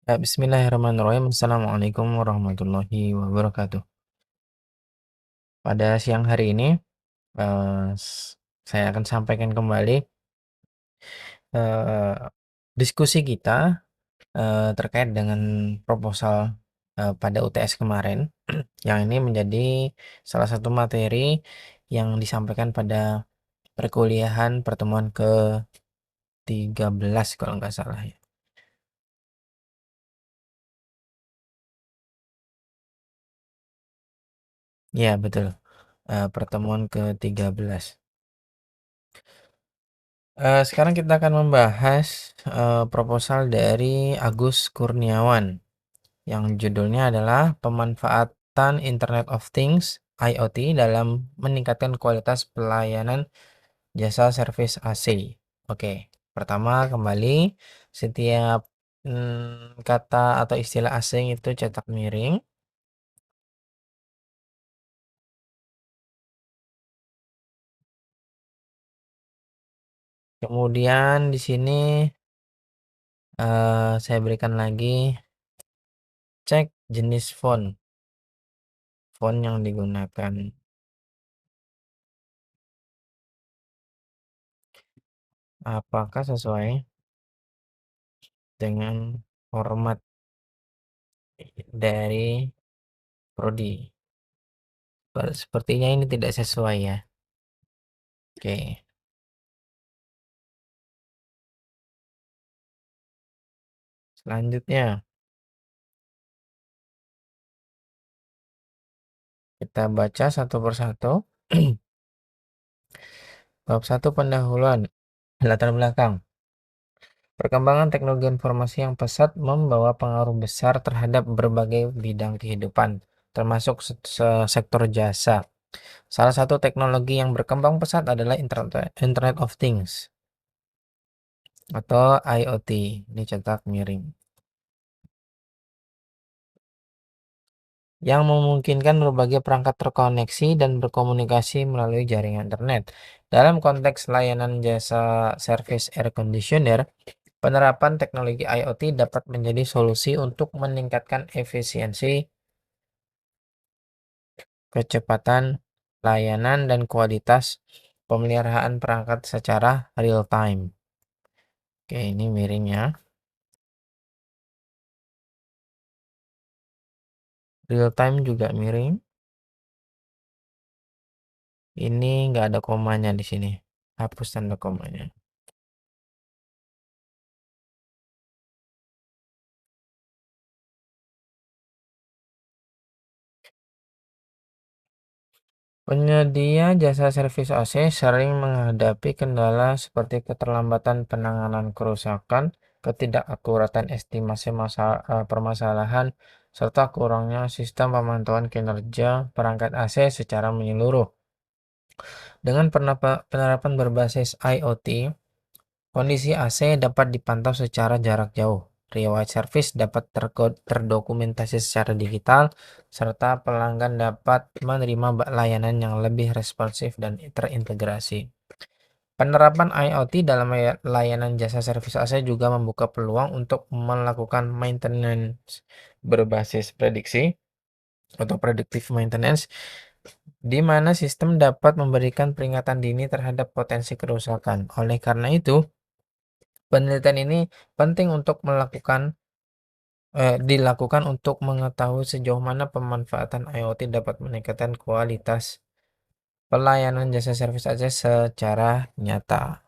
Ya, bismillahirrahmanirrahim. Assalamualaikum warahmatullahi wabarakatuh. Pada siang hari ini, saya akan sampaikan kembali eh, diskusi kita terkait dengan proposal pada UTS kemarin, yang ini menjadi salah satu materi yang disampaikan pada perkuliahan pertemuan ke-13 kalau nggak salah ya. Ya, betul. Pertemuan ke-13. Sekarang kita akan membahas proposal dari Agus Kurniawan yang judulnya adalah pemanfaatan Internet of Things (IoT) dalam meningkatkan kualitas pelayanan jasa servis AC. Oke, pertama kembali setiap kata atau istilah asing itu cetak miring. Kemudian di sini saya berikan lagi cek jenis font yang digunakan. Apakah sesuai dengan format dari prodi? Sepertinya ini tidak sesuai ya. Oke, selanjutnya kita baca satu persatu. Bab 1 pendahuluan, latar belakang. Perkembangan teknologi informasi yang pesat membawa pengaruh besar terhadap berbagai bidang kehidupan, termasuk sektor jasa. Salah satu teknologi yang berkembang pesat adalah Internet of Things atau IoT. Ini cetak miring. Yang memungkinkan berbagai perangkat terkoneksi dan berkomunikasi melalui jaringan internet. Dalam konteks layanan jasa service air conditioner, penerapan teknologi IoT dapat menjadi solusi untuk meningkatkan efisiensi, kecepatan layanan, dan kualitas pemeliharaan perangkat secara real time. Oke, ini miringnya. Real time juga miring. Ini nggak ada komanya di sini. Hapus tanda komanya. Penyedia jasa servis AC sering menghadapi kendala seperti keterlambatan penanganan kerusakan, ketidakakuratan estimasi permasalahan, serta kurangnya sistem pemantauan kinerja perangkat AC secara menyeluruh. Dengan penerapan berbasis IoT, kondisi AC dapat dipantau secara jarak jauh. Riwayat servis dapat terdokumentasi secara digital, serta pelanggan dapat menerima layanan yang lebih responsif dan terintegrasi. Penerapan IoT dalam layanan jasa servis AC juga membuka peluang untuk melakukan maintenance berbasis prediksi atau predictive maintenance, di mana sistem dapat memberikan peringatan dini terhadap potensi kerusakan. Oleh karena itu, penelitian ini penting untuk dilakukan untuk mengetahui sejauh mana pemanfaatan IoT dapat meningkatkan kualitas pelayanan jasa servis AC secara nyata.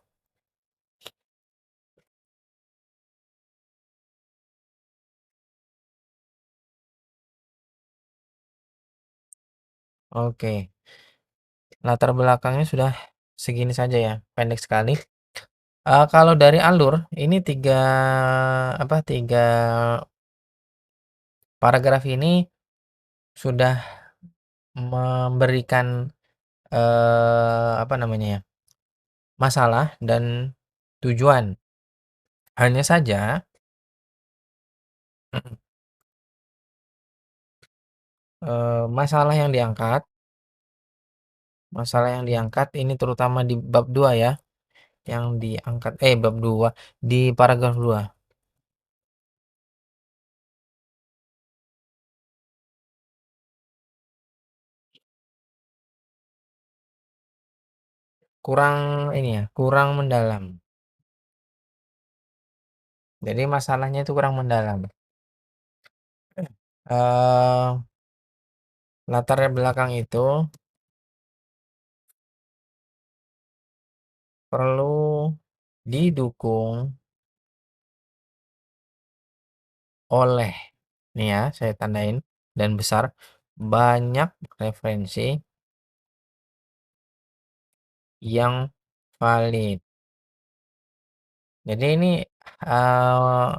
Oke, latar belakangnya sudah segini saja ya, pendek sekali. Kalau dari alur, ini tiga paragraf ini sudah memberikan apa namanya ya, masalah dan tujuan. Hanya saja masalah yang diangkat ini terutama di bab 2 ya, yang diangkat bab 2 di paragraf 2. kurang ini ya, kurang mendalam. Jadi masalahnya itu kurang mendalam. Eee, latar belakang itu perlu didukung oleh, nih ya saya tandain dan besar, banyak referensi yang valid. Jadi ini, eee,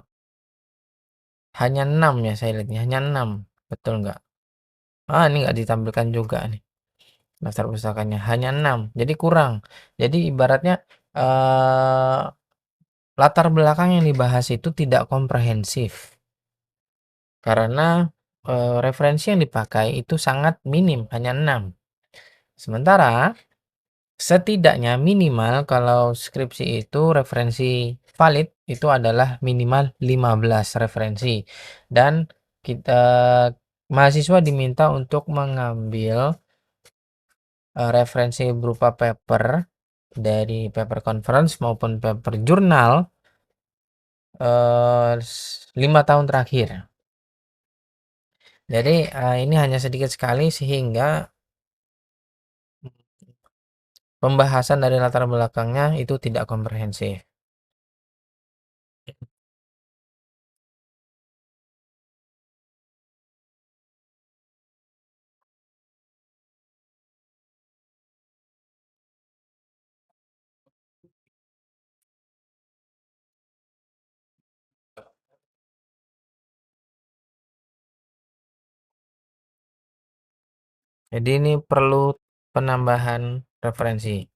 hanya 6 ya saya lihat nih, hanya 6, betul nggak? Ini nggak ditampilkan juga nih, daftar pustakanya, hanya 6, jadi kurang. Jadi ibaratnya, eee, latar belakang yang dibahas itu tidak komprehensif, karena, referensi yang dipakai itu sangat minim, hanya 6. Sementara setidaknya minimal kalau skripsi itu referensi valid itu adalah minimal 15 referensi, dan kita mahasiswa diminta untuk mengambil, referensi berupa paper dari paper conference maupun paper jurnal, 5 tahun terakhir. Jadi, ini hanya sedikit sekali sehingga pembahasan dari latar belakangnya itu tidak komprehensif. Jadi ini perlu penambahan referensi.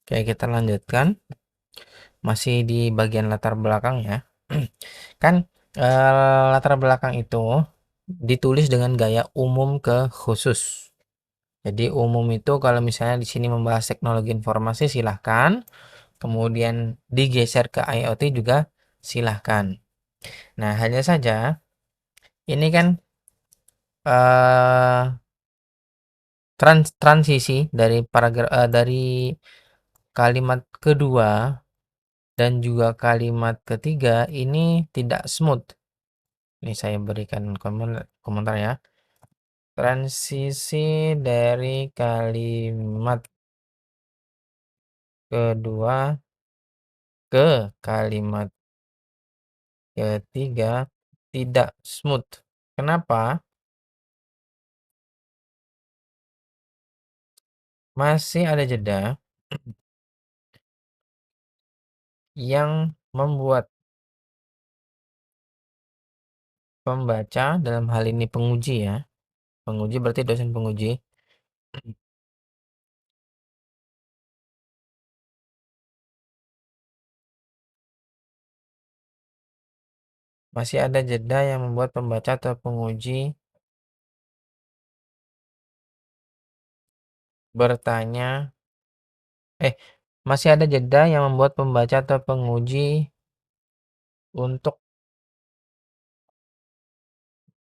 Oke, kita lanjutkan. Masih di bagian latar belakang ya. Kan, latar belakang itu ditulis dengan gaya umum ke khusus. Jadi umum itu kalau misalnya di sini membahas teknologi informasi silahkan, kemudian digeser ke IoT juga silahkan. Nah, hanya saja ini kan, eh transisi dari dari kalimat kedua dan juga kalimat ketiga ini tidak smooth. Ini saya berikan komentar ya. Transisi dari kalimat kedua ke kalimat ketiga tidak smooth. Kenapa? Masih ada jeda yang membuat pembaca, dalam hal ini penguji ya, penguji berarti dosen penguji, masih ada jeda yang membuat pembaca atau penguji bertanya, masih ada jeda yang membuat pembaca atau penguji untuk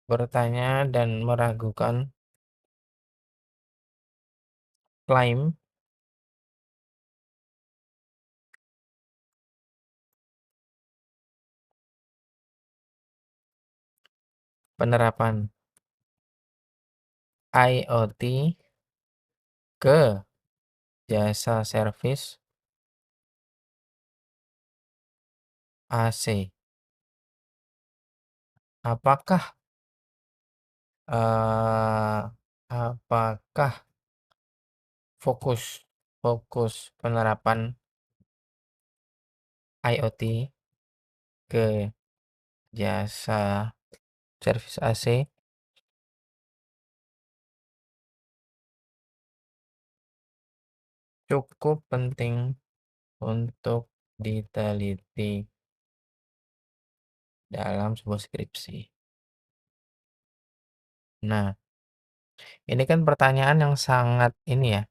bertanya dan meragukan klaim penerapan IoT ke jasa servis AC. Apakah eh, apakah fokus fokus penerapan IoT ke jasa servis AC cukup penting untuk diteliti dalam sebuah skripsi. Nah, Ini kan pertanyaan yang sangat ini ya,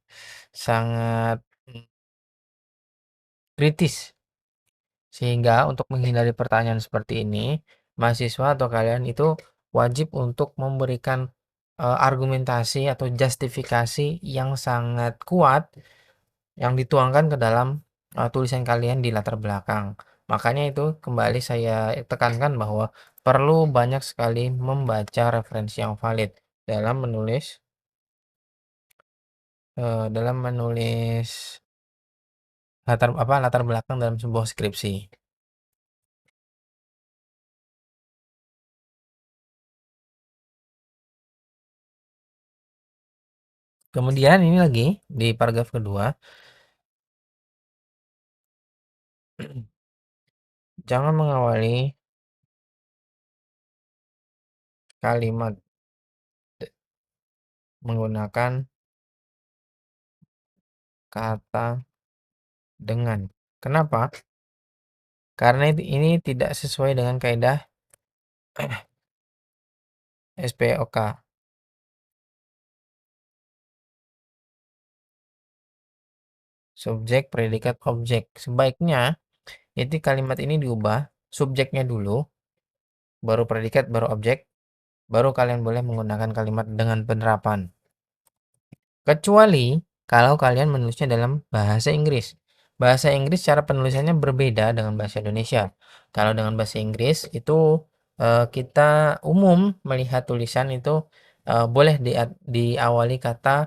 sangat, kritis. Sehingga untuk menghindari pertanyaan seperti ini, mahasiswa atau kalian itu wajib untuk memberikan, argumentasi atau justifikasi yang sangat kuat yang dituangkan ke dalam, tulisan kalian di latar belakang. Makanya itu kembali saya tekankan bahwa perlu banyak sekali membaca referensi yang valid dalam menulis, dalam menulis latar belakang dalam sebuah skripsi. Kemudian ini lagi di paragraf kedua, jangan mengawali kalimat menggunakan kata dengan. Kenapa? Karena ini tidak sesuai dengan kaidah SPOK. Subjek, predikat, objek. Sebaiknya itu kalimat ini diubah, subjeknya dulu, baru predikat, baru objek, baru kalian boleh menggunakan kalimat dengan penerapan. Kecuali kalau kalian menulisnya dalam bahasa Inggris. Bahasa Inggris cara penulisannya berbeda dengan bahasa Indonesia. Kalau dengan bahasa Inggris itu kita umum melihat tulisan itu boleh diawali eh,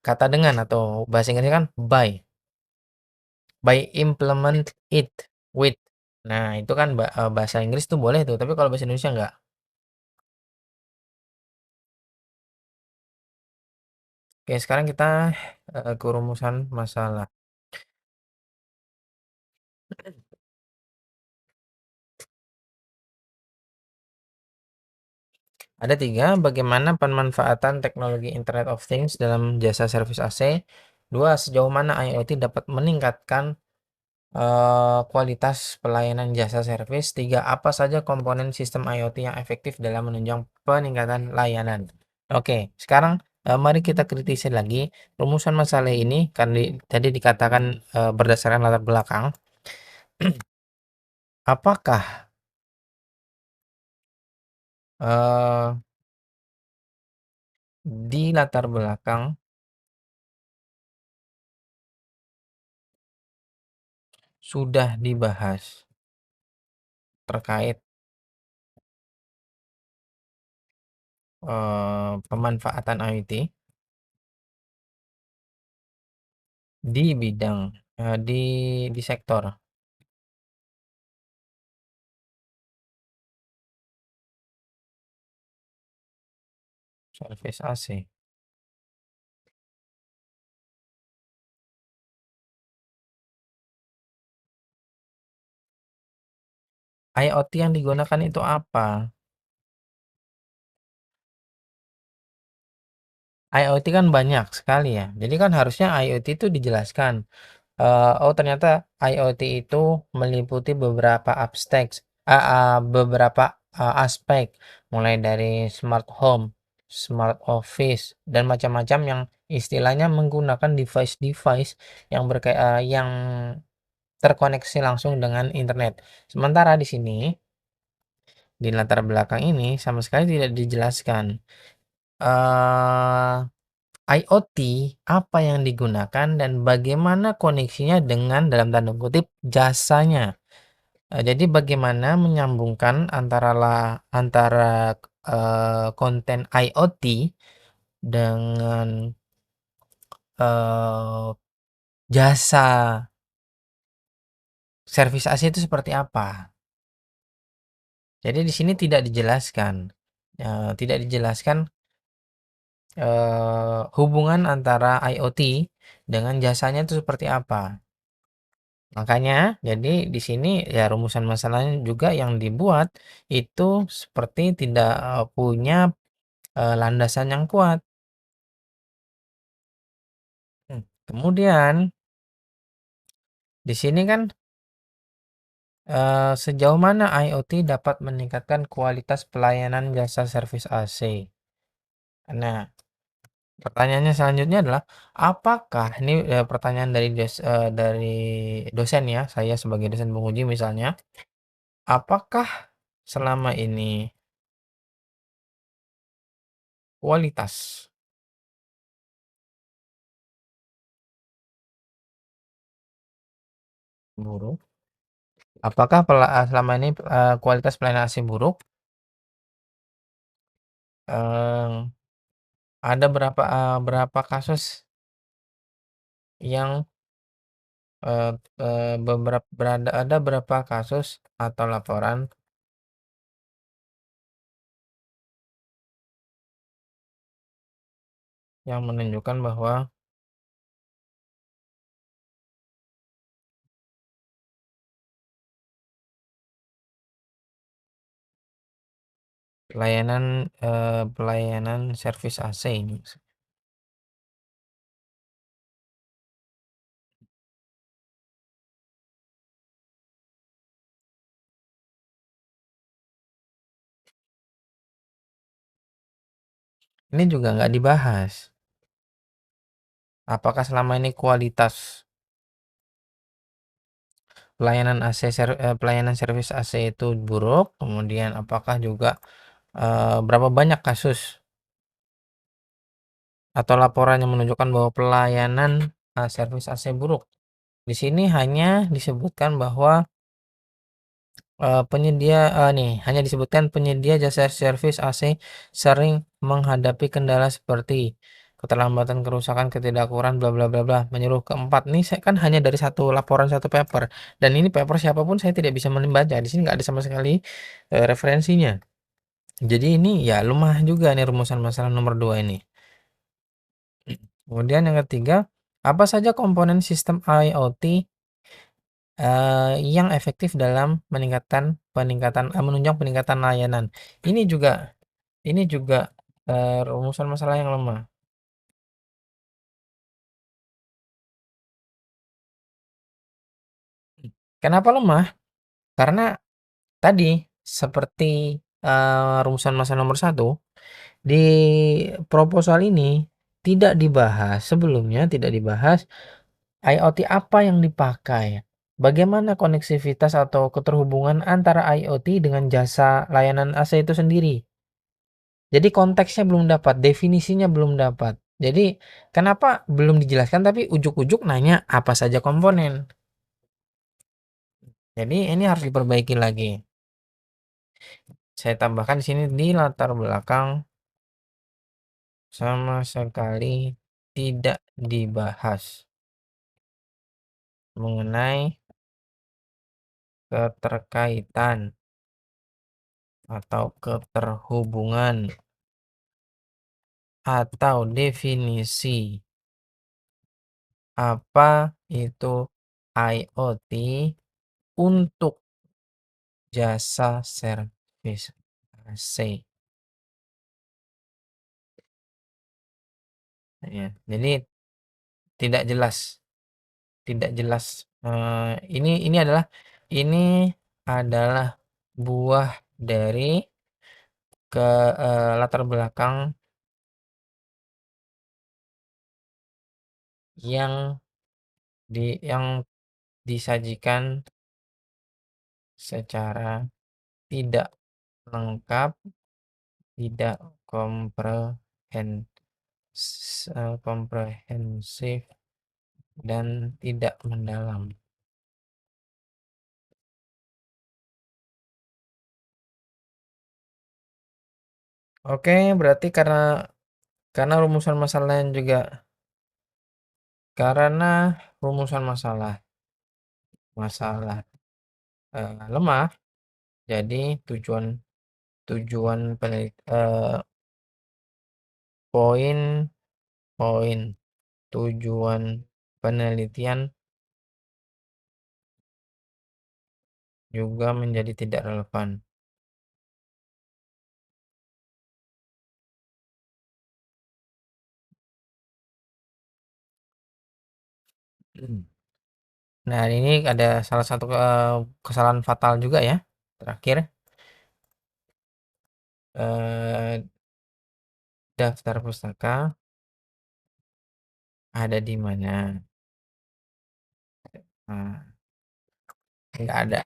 kata dengan, atau bahasa Inggrisnya kan by implement it with. Nah, itu kan bahasa Inggris tuh boleh tuh, tapi kalau bahasa Indonesia enggak. Oke, sekarang kita ke rumusan masalah. Ada tiga, bagaimana pemanfaatan teknologi Internet of Things dalam jasa servis AC. Dua, sejauh mana IoT dapat meningkatkan kualitas pelayanan jasa servis. Tiga, apa saja komponen sistem IoT yang efektif dalam menunjang peningkatan layanan. Oke, sekarang mari kita kritisi lagi rumusan masalah ini, kan tadi dikatakan berdasarkan latar belakang. Apakah eh, di latar belakang sudah dibahas terkait pemanfaatan IoT di bidang di sektor servis AC. IoT yang digunakan itu apa? IoT kan banyak sekali ya. Jadi kan harusnya IoT itu dijelaskan. Oh, ternyata IoT itu meliputi beberapa beberapa aspek, mulai dari smart home, smart office, dan macam-macam yang istilahnya menggunakan device-device yang terkoneksi langsung dengan internet. Sementara di sini di latar belakang ini sama sekali tidak dijelaskan eh IoT apa yang digunakan dan bagaimana koneksinya dengan dalam tanda kutip jasanya. Jadi bagaimana menyambungkan antara konten IoT dengan eh, jasa servis AC itu seperti apa? Jadi di sini tidak dijelaskan, tidak dijelaskan hubungan antara IoT dengan jasanya itu seperti apa. Makanya, jadi di sini ya rumusan masalahnya juga yang dibuat itu seperti tidak punya landasan yang kuat. Kemudian di sini kan sejauh mana IoT dapat meningkatkan kualitas pelayanan jasa servis AC. Nah, pertanyaannya selanjutnya adalah, apakah ini, pertanyaan dari dosen ya, saya sebagai dosen penguji misalnya, apakah selama ini kualitas buruk apakah selama ini, kualitas pelayanan AC buruk? Eee, ada berapa kasus yang, eee eee, ada berapa kasus atau laporan yang menunjukkan bahwa pelayanan servis AC ini, ini juga nggak dibahas. Apakah selama ini kualitas pelayanan servis AC itu buruk, kemudian apakah juga, berapa banyak kasus atau laporan yang menunjukkan bahwa pelayanan, servis AC buruk. Di sini hanya disebutkan bahwa, hanya disebutkan penyedia jasa servis AC sering menghadapi kendala seperti keterlambatan, kerusakan, ketidakakuran, bla bla bla bla, menyuruh ke 4. Ini saya kan hanya dari satu laporan, satu paper, dan ini paper siapapun saya tidak bisa membaca. Di sini nggak ada sama sekali, referensinya. Jadi ini ya lemah juga nih rumusan masalah nomor 2 ini. Kemudian yang ketiga, apa saja komponen sistem IoT yang efektif dalam menunjang peningkatan layanan. Ini juga ini juga, rumusan masalah yang lemah. Kenapa lemah? Karena tadi seperti, rumusan masalah nomor 1 di proposal ini tidak dibahas IoT apa yang dipakai, bagaimana koneksivitas atau keterhubungan antara IoT dengan jasa layanan AC itu sendiri. Jadi konteksnya belum dapat, definisinya belum dapat. Jadi kenapa belum dijelaskan tapi ujuk-ujuk nanya apa saja komponen. Jadi ini harus diperbaiki lagi. Saya tambahkan di sini di latar belakang sama sekali tidak dibahas mengenai keterkaitan atau keterhubungan atau definisi apa itu IoT untuk jasa servis AC. Ya, jadi tidak jelas, tidak jelas. Ini adalah buah dari latar belakang yang yang disajikan secara tidak lengkap, tidak komprehensif dan tidak mendalam. Oke, berarti karena rumusan masalahnya juga karena rumusan masalah masalah lemah, jadi tujuan tujuan poin-poin tujuan penelitian juga menjadi tidak relevan. Nah, ini ada salah satu kesalahan fatal juga ya. Terakhir, eh, Daftar pustaka ada di mana? Nah, nggak ada.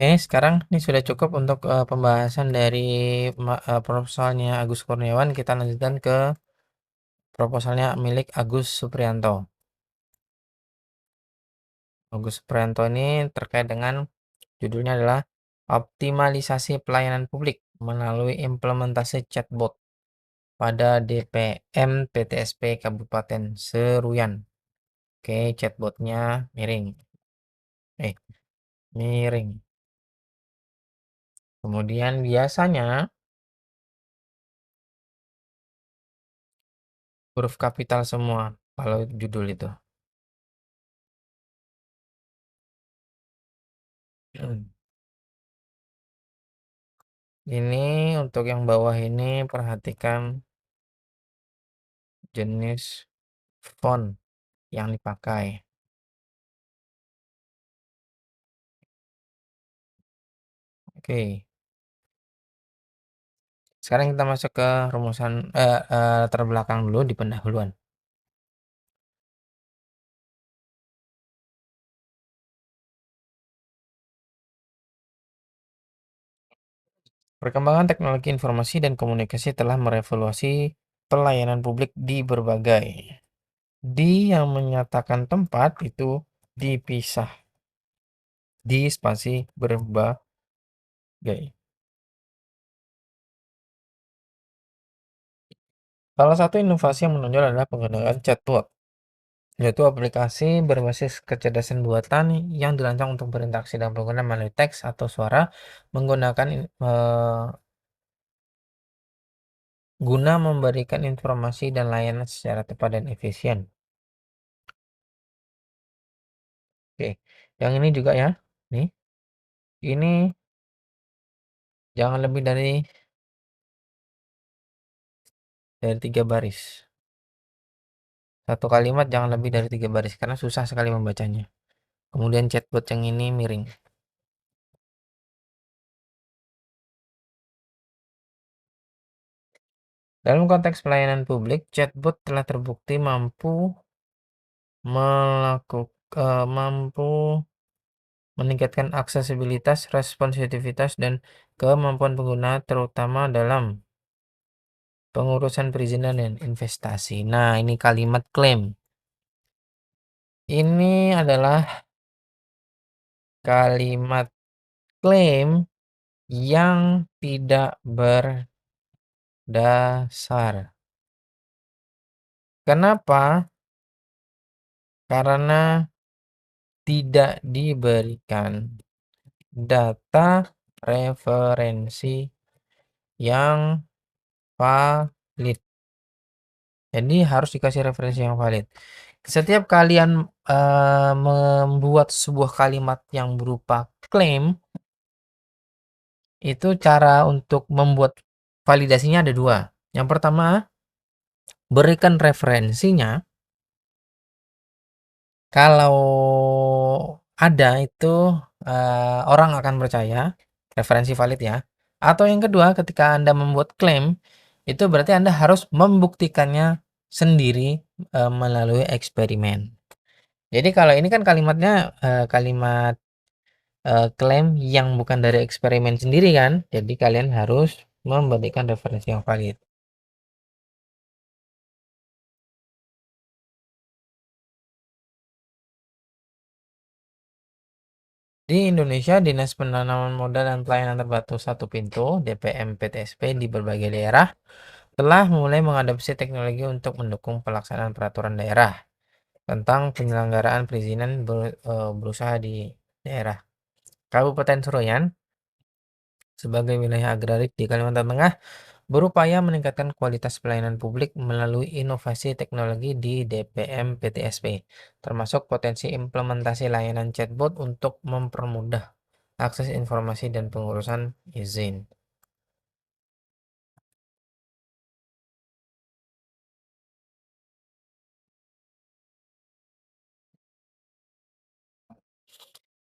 Oke, sekarang ini sudah cukup untuk pembahasan dari proposalnya Agus Kurniawan. Kita lanjutkan ke proposalnya milik Agus Suprianto. Agus Suprianto ini terkait dengan judulnya adalah optimalisasi pelayanan publik melalui implementasi chatbot pada DPM PTSP Kabupaten Seruyan. Oke, chatbotnya miring. Miring. Kemudian biasanya huruf kapital semua kalau judul itu. Ini untuk yang bawah ini perhatikan jenis font yang dipakai. Oke. Sekarang kita masuk ke rumusan latar belakang dulu di pendahuluan. Perkembangan teknologi informasi dan komunikasi telah merevolusi pelayanan publik di berbagai. Di yang menyatakan tempat itu dipisah di spasi berbagai. Salah satu inovasi yang menonjol adalah penggunaan chatbot, yaitu aplikasi berbasis kecerdasan buatan yang dirancang untuk berinteraksi dengan pengguna melalui teks atau suara menggunakan guna memberikan informasi dan layanan secara tepat dan efisien. Oke, yang ini juga ya. Nih, ini jangan lebih dari 3 baris. Satu kalimat jangan lebih dari 3 baris karena susah sekali membacanya. Kemudian chatbot yang ini miring. Dalam konteks pelayanan publik, chatbot telah terbukti mampu meningkatkan aksesibilitas, responsivitas, dan kemampuan pengguna terutama dalam pengurusan perizinan dan investasi. Nah, ini kalimat klaim. Ini adalah kalimat klaim yang tidak berdasar. Kenapa? Karena tidak diberikan data referensi yang valid. Jadi harus dikasih referensi yang valid. Setiap kalian membuat sebuah kalimat yang berupa klaim, itu cara untuk membuat validasinya ada 2. Yang pertama, berikan referensinya. Kalau ada itu orang akan percaya, referensi valid ya. Atau yang kedua, ketika Anda membuat klaim, itu berarti Anda harus membuktikannya sendiri melalui eksperimen. Jadi kalau ini kan kalimatnya kalimat klaim yang bukan dari eksperimen sendiri kan. Jadi kalian harus memberikan referensi yang valid. Di Indonesia, Dinas Penanaman Modal dan Pelayanan Terpadu Satu Pintu (DPM PTSP) di berbagai daerah telah mulai mengadopsi teknologi untuk mendukung pelaksanaan peraturan daerah tentang penyelenggaraan perizinan berusaha di daerah. Kabupaten Seroyan sebagai wilayah agrarik di Kalimantan Tengah berupaya meningkatkan kualitas pelayanan publik melalui inovasi teknologi di DPM PTSP, termasuk potensi implementasi layanan chatbot untuk mempermudah akses informasi dan pengurusan izin.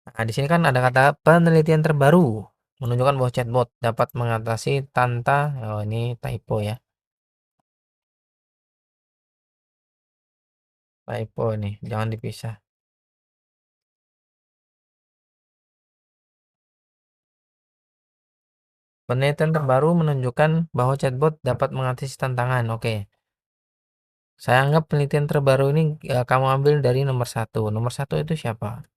Nah, di sini kan ada kata penelitian terbaru menunjukkan bahwa chatbot dapat mengatasi oh ini typo ya, typo nih, jangan dipisah. Penelitian terbaru menunjukkan bahwa chatbot dapat mengatasi tantangan. Oke, saya anggap penelitian terbaru ini kamu ambil dari nomor satu. Nomor satu itu siapa?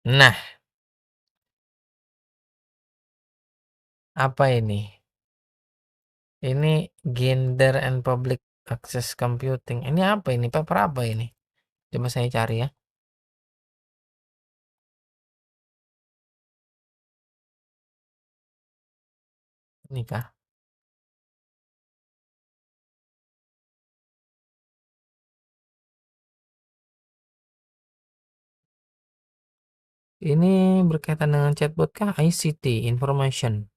Nah, apa ini? Ini Gender and Public Access Computing. Ini apa ini? Paper apa ini? Coba saya cari ya. Ini kah? Ini berkaitan dengan chatbot kah? ICT, Information.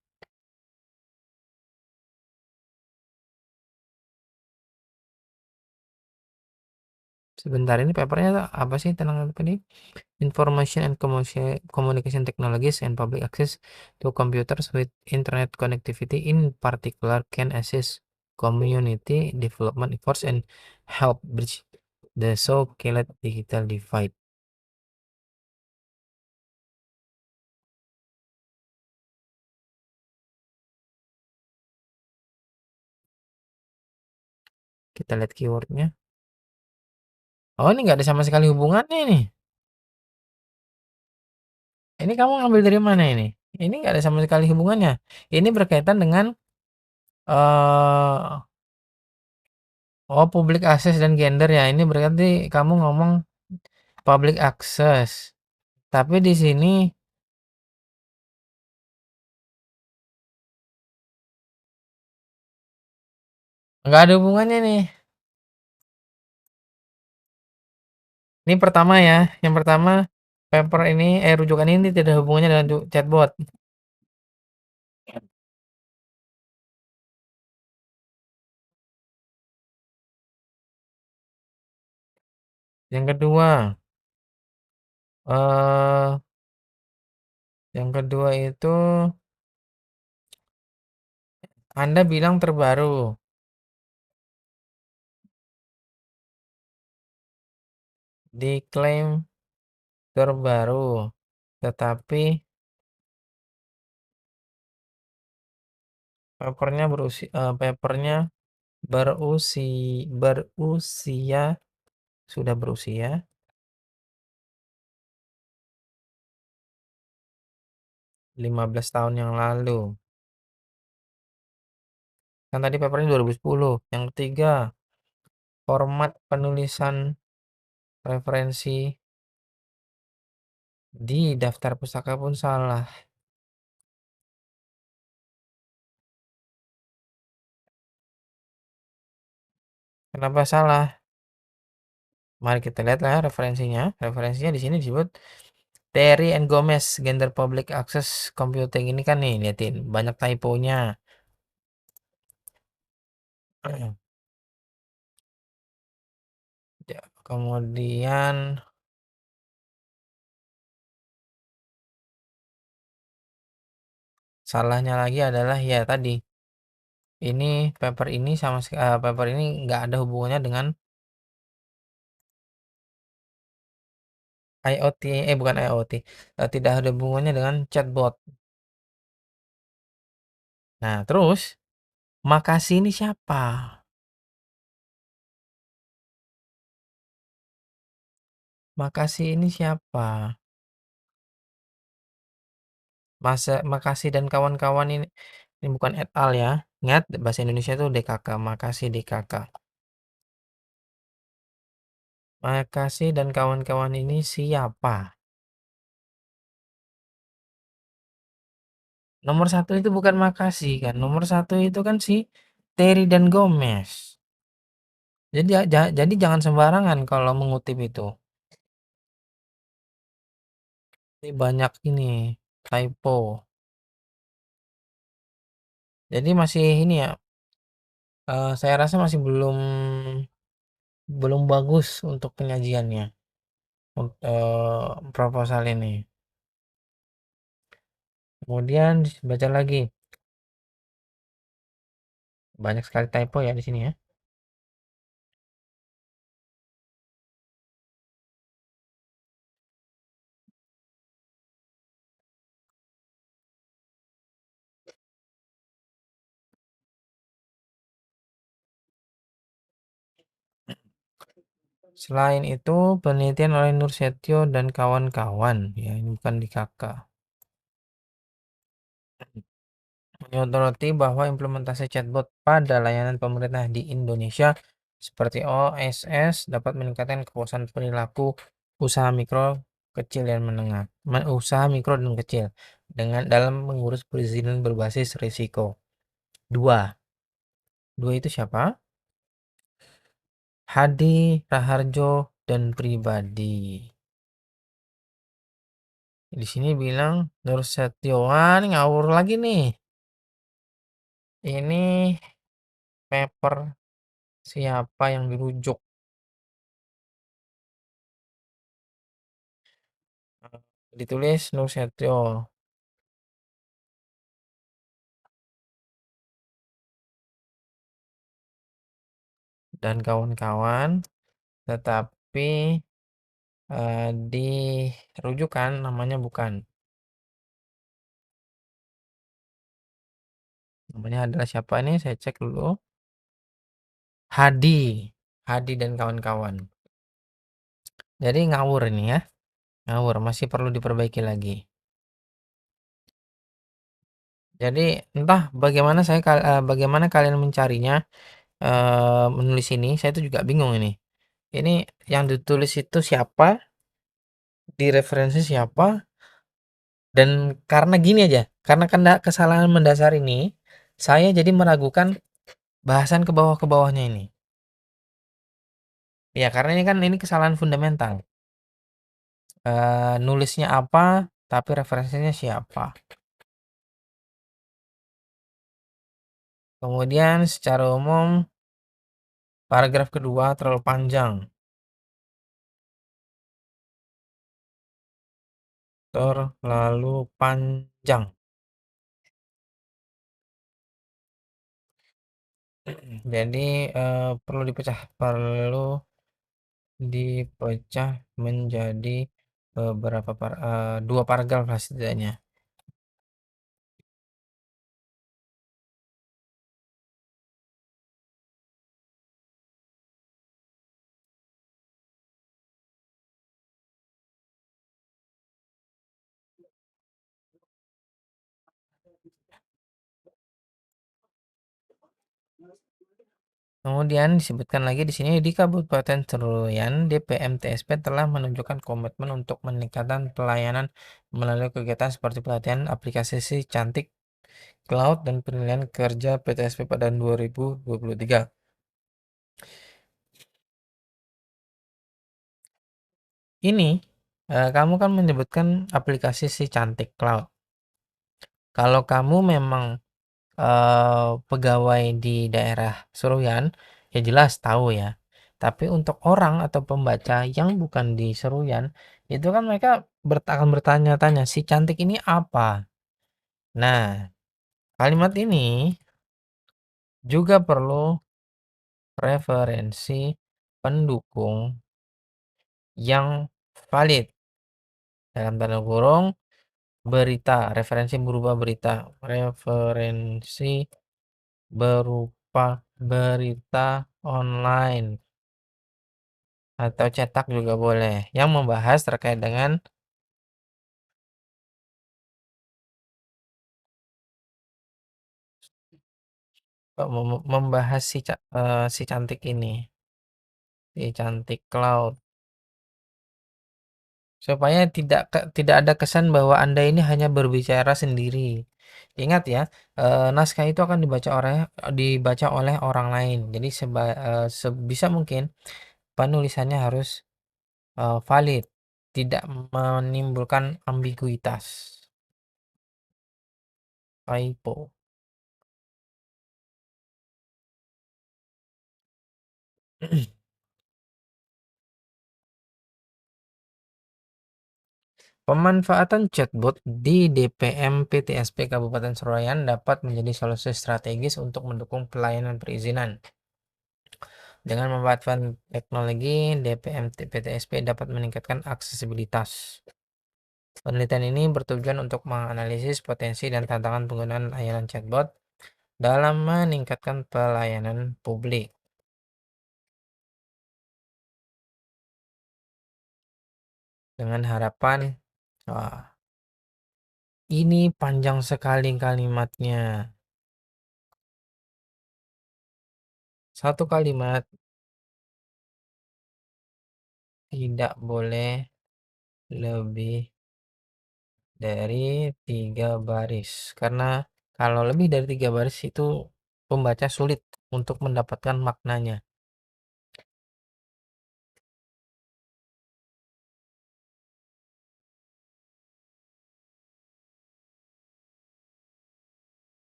Sebentar, ini papernya apa sih tentang apa nih? Information and Communication Technologies and Public Access to Computers with Internet Connectivity in particular can assist community development efforts and help bridge the so-called digital divide. Kita lihat keywordnya. Oh, ini nggak ada sama sekali hubungannya nih. Ini kamu ngambil dari mana ini? Ini nggak ada sama sekali hubungannya. Ini berkaitan dengan eh oh, public access dan gender ya. Ini berarti kamu ngomong public access. Tapi di sini nggak ada hubungannya nih. Ini pertama ya. Yang pertama paper ini rujukan ini tidak ada hubungannya dengan chatbot. Yang kedua, eh yang kedua itu Anda bilang terbaru, diklaim terbaru, tetapi papernya berusia sudah berusia 15 tahun yang lalu. Kan tadi papernya 2010. Yang ketiga, format penulisan referensi di daftar pustaka pun salah. Kenapa salah? Mari kita lihat lah referensinya. Referensinya di sini disebut Terry and Gomez Gender Public Access Computing. Ini kan nih, liatin banyak typonya. Ya, kemudian salahnya lagi adalah ya tadi ini paper ini nggak ada hubungannya dengan IoT, bukan IoT, tidak ada hubungannya dengan chatbot. Nah, terus makasih ini siapa? Makasih ini siapa? Makasih dan kawan-kawan ini bukan et al ya. Ingat bahasa Indonesia itu DKK, makasih DKK. Makasih dan kawan-kawan ini siapa? Nomor satu itu bukan makasih kan. Nomor satu itu kan si Terry dan Gomez. Jadi jangan sembarangan kalau mengutip itu. Ini banyak ini typo. Jadi masih ini ya. Saya rasa masih belum belum bagus untuk penyajiannya. Proposal ini. Kemudian baca lagi. Banyak sekali typo ya di sini ya. Selain itu, penelitian oleh Nur Setio dan kawan-kawan, ya ini bukan di kakak, menyoroti bahwa implementasi chatbot pada layanan pemerintah di Indonesia seperti OSS dapat meningkatkan kepuasan perilaku usaha mikro, kecil dan menengah, usaha mikro dan kecil dengan dalam mengurus perizinan berbasis risiko. Dua itu siapa? Hadi, Raharjo, dan Pribadi. Di sini bilang Nur Setiowan ngawur lagi nih. Ini paper siapa yang dirujuk? Ditulis Nur Setio dan kawan-kawan, tetapi di rujukan namanya bukan. Namanya adalah siapa nih? Saya cek dulu. Hadi. Hadi dan kawan-kawan. Jadi ngawur ini ya. Ngawur, masih perlu diperbaiki lagi. Jadi entah bagaimana kalian mencarinya, menulis ini, saya itu juga bingung ini. Ini yang ditulis itu siapa, di referensi siapa, dan karena gini aja, karena kesalahan mendasar ini, saya jadi meragukan bahasan ke bawahnya ini. Ya, karena ini kan ini kesalahan fundamental. Nulisnya apa, tapi referensinya siapa. Kemudian secara umum paragraf kedua terlalu panjang. Terlalu panjang. Jadi perlu dipecah menjadi dua paragraf lah setidaknya. Kemudian disebutkan lagi di sini di Kabupaten Seruyan, DPM TSP telah menunjukkan komitmen untuk meningkatkan pelayanan melalui kegiatan seperti pelatihan aplikasi si Cantik Cloud dan penilaian kerja PTSP pada 2023. Ini kamu kan menyebutkan aplikasi si Cantik Cloud. Kalau kamu memang pegawai di daerah Seruyan, ya jelas tahu ya. Tapi untuk orang atau pembaca yang bukan di Seruyan, itu kan mereka akan bertanya-tanya, si Cantik ini apa? Nah, kalimat ini juga perlu referensi pendukung yang valid. Dalam tanda kurung, berita, referensi berupa berita, referensi berupa berita online atau cetak juga boleh yang membahas terkait dengan membahas si cantik ini, si cantik Cloud. Supaya tidak ada kesan bahwa Anda ini hanya berbicara sendiri. Ingat ya, naskah itu akan dibaca oleh orang lain. Jadi sebisa mungkin penulisannya harus valid, tidak menimbulkan ambiguitas. Typo. Pemanfaatan chatbot di DPM PTSP Kabupaten Seroyan dapat menjadi solusi strategis untuk mendukung pelayanan perizinan. Dengan memanfaatkan teknologi, DPM PTSP dapat meningkatkan aksesibilitas. Penelitian ini bertujuan untuk menganalisis potensi dan tantangan penggunaan layanan chatbot dalam meningkatkan pelayanan publik. Dengan harapan, wah, ini panjang sekali kalimatnya. Satu kalimat tidak boleh lebih dari 3 baris. Karena kalau lebih dari 3 baris itu pembaca sulit untuk mendapatkan maknanya.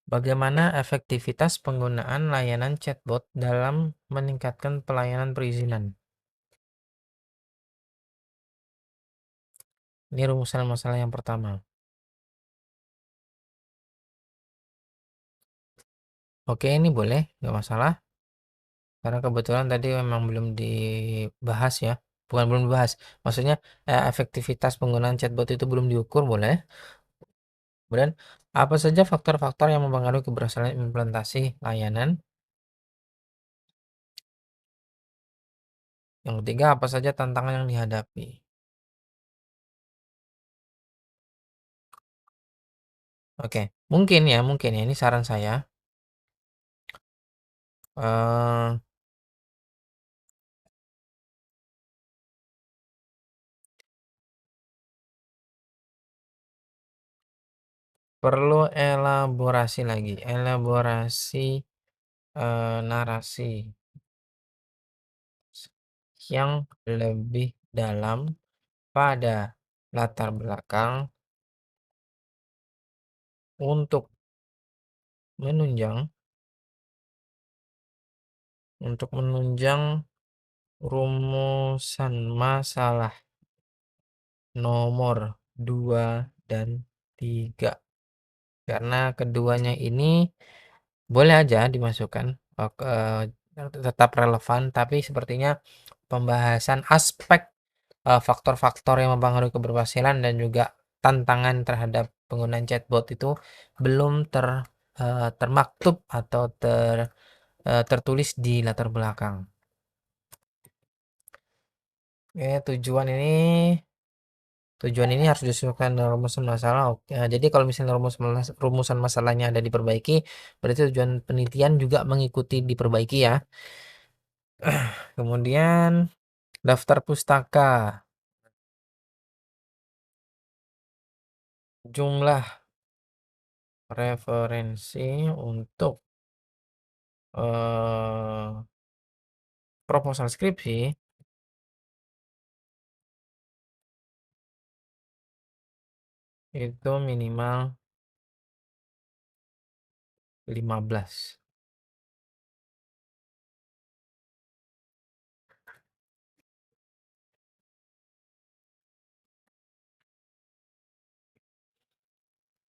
Bagaimana efektivitas penggunaan layanan chatbot dalam meningkatkan pelayanan perizinan? Ini rumusan masalah yang pertama. Oke, ini boleh, nggak masalah. Karena kebetulan tadi memang belum dibahas ya. Bukan belum dibahas, maksudnya efektivitas penggunaan chatbot itu belum diukur, boleh. Kemudian, apa saja faktor-faktor yang mempengaruhi keberhasilan implementasi layanan? Yang ketiga, apa saja tantangan yang dihadapi? Oke, mungkin ya, ini saran saya. Eh, perlu elaborasi lagi, narasi yang lebih dalam pada latar belakang untuk menunjang rumusan masalah nomor 2 dan 3. Karena keduanya ini boleh aja dimasukkan, tetap relevan, tapi sepertinya pembahasan aspek faktor-faktor yang mempengaruhi keberhasilan dan juga tantangan terhadap penggunaan chatbot itu belum termaktub atau tertulis di latar belakang. Oke, tujuan ini harus disesuaikan dengan rumusan masalah. Oke, jadi kalau misalnya rumusan masalahnya ada diperbaiki, berarti tujuan penelitian juga mengikuti diperbaiki ya. Kemudian daftar pustaka, jumlah referensi untuk proposal skripsi itu minimal 15.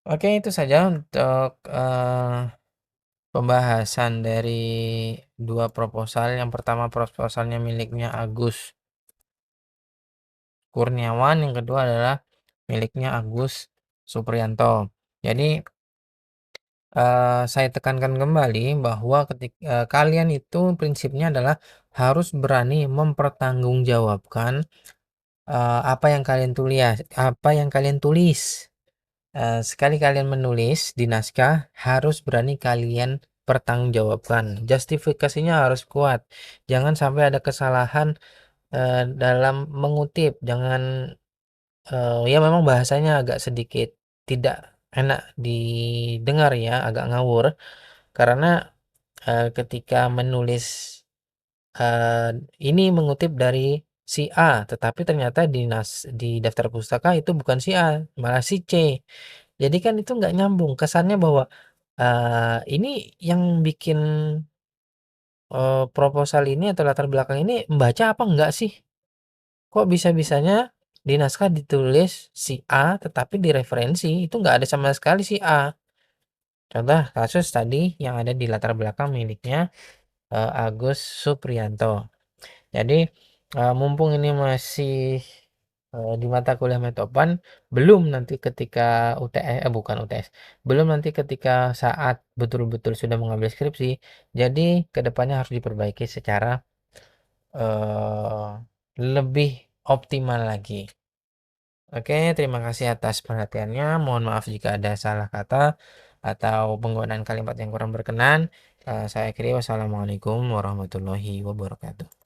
Oke, itu saja untuk pembahasan dari 2 proposal. Yang pertama proposalnya miliknya Agus Kurniawan, yang kedua adalah miliknya Agus Supriyanto. Jadi saya tekankan kembali bahwa kalian itu prinsipnya adalah harus berani mempertanggungjawabkan apa yang kalian tulis Sekali kalian menulis di naskah, harus berani kalian pertanggungjawabkan. Justifikasinya harus kuat. Jangan sampai ada kesalahan dalam mengutip. Jangan ya memang bahasanya agak sedikit tidak enak didengar ya, agak ngawur. Karena ketika menulis ini mengutip dari si A, tetapi ternyata di daftar pustaka itu bukan si A, malah si C. Jadi kan itu nggak nyambung, kesannya bahwa, ini yang bikin, proposal ini atau latar belakang ini membaca apa enggak sih? Kok bisa-bisanya di naskah ditulis si A, tetapi di referensi itu nggak ada sama sekali si A. Contoh kasus tadi yang ada di latar belakang miliknya, Agus Supriyanto. Jadi, mumpung ini masih, di mata kuliah Metopan, belum nanti ketika bukan UTS, belum nanti ketika saat betul-betul sudah mengambil skripsi, jadi kedepannya harus diperbaiki secara, eee, lebih optimal lagi. Oke, terima kasih atas perhatiannya, mohon maaf jika ada salah kata atau penggunaan kalimat yang kurang berkenan. Saya akhiri, wassalamualaikum warahmatullahi wabarakatuh.